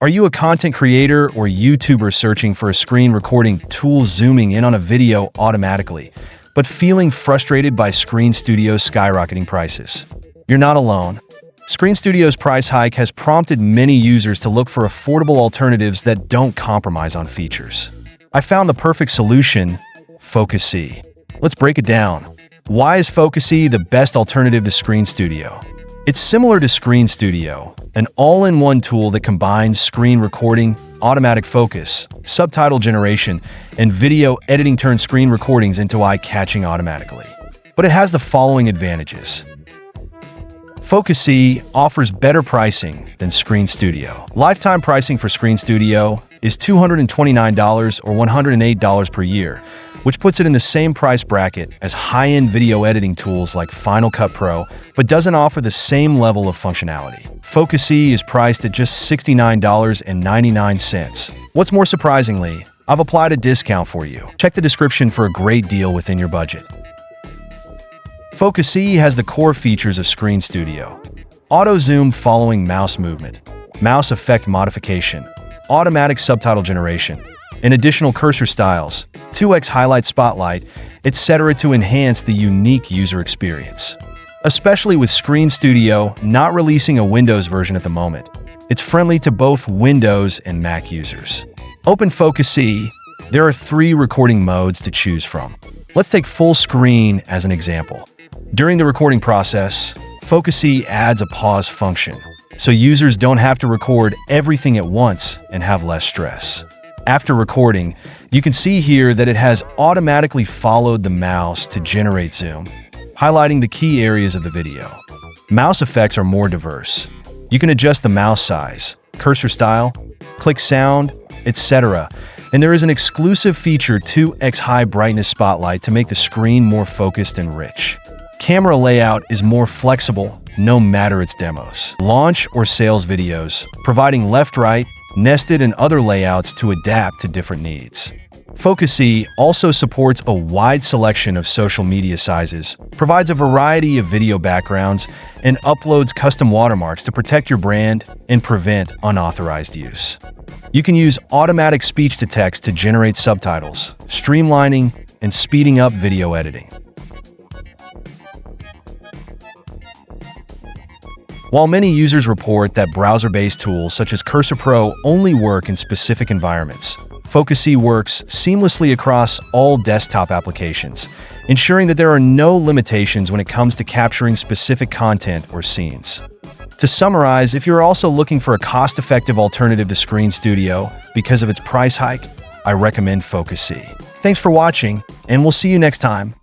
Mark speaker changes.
Speaker 1: Are you a content creator or YouTuber searching for a screen recording tool zooming in on a video automatically, but feeling frustrated by Screen Studio's skyrocketing prices? You're not alone. Screen Studio's price hike has prompted many users to look for affordable alternatives that don't compromise on features. I found the perfect solution: Focusee. Let's break it down. Why is Focusee the best alternative to Screen Studio? It's similar to Screen Studio, an all-in-one tool that combines screen recording, automatic focus, subtitle generation, and video editing turns screen recordings into eye-catching automatically. But it has the following advantages. Focusee offers better pricing than Screen Studio. Lifetime pricing for Screen Studio is $229 or $108 per year, which puts it in the same price bracket as high-end video editing tools like Final Cut Pro, but doesn't offer the same level of functionality. Focusee is priced at just $69.99. What's more surprisingly, I've applied a discount for you. Check the description for a great deal within your budget. Focusee has the core features of Screen Studio: auto zoom following mouse movement, mouse effect modification, automatic subtitle generation, and additional cursor styles, 2x highlight spotlight, etc. to enhance the unique user experience. Especially with Screen Studio not releasing a Windows version at the moment, it's friendly to both Windows and Mac users. Open Focusee. There are 3 recording modes to choose from. Let's take full screen as an example. During the recording process, Focusee adds a pause function, so users don't have to record everything at once and have less stress. After recording, you can see here that it has automatically followed the mouse to generate zoom, highlighting the key areas of the video. Mouse effects are more diverse. You can adjust the mouse size, cursor style, click sound, etc. And there is an exclusive feature 2x high brightness spotlight to make the screen more focused and rich. Camera layout is more flexible, no matter its demos, launch or sales videos, providing left-right, nested and other layouts to adapt to different needs. Focusee also supports a wide selection of social media sizes, provides a variety of video backgrounds, and uploads custom watermarks to protect your brand and prevent unauthorized use. You can use automatic speech-to-text to generate subtitles, streamlining and speeding up video editing. While many users report that browser-based tools such as Cursor Pro only work in specific environments, Focusee works seamlessly across all desktop applications, ensuring that there are no limitations when it comes to capturing specific content or scenes. To summarize, if you're also looking for a cost-effective alternative to Screen Studio because of its price hike, I recommend Focusee. Thanks for watching, and we'll see you next time.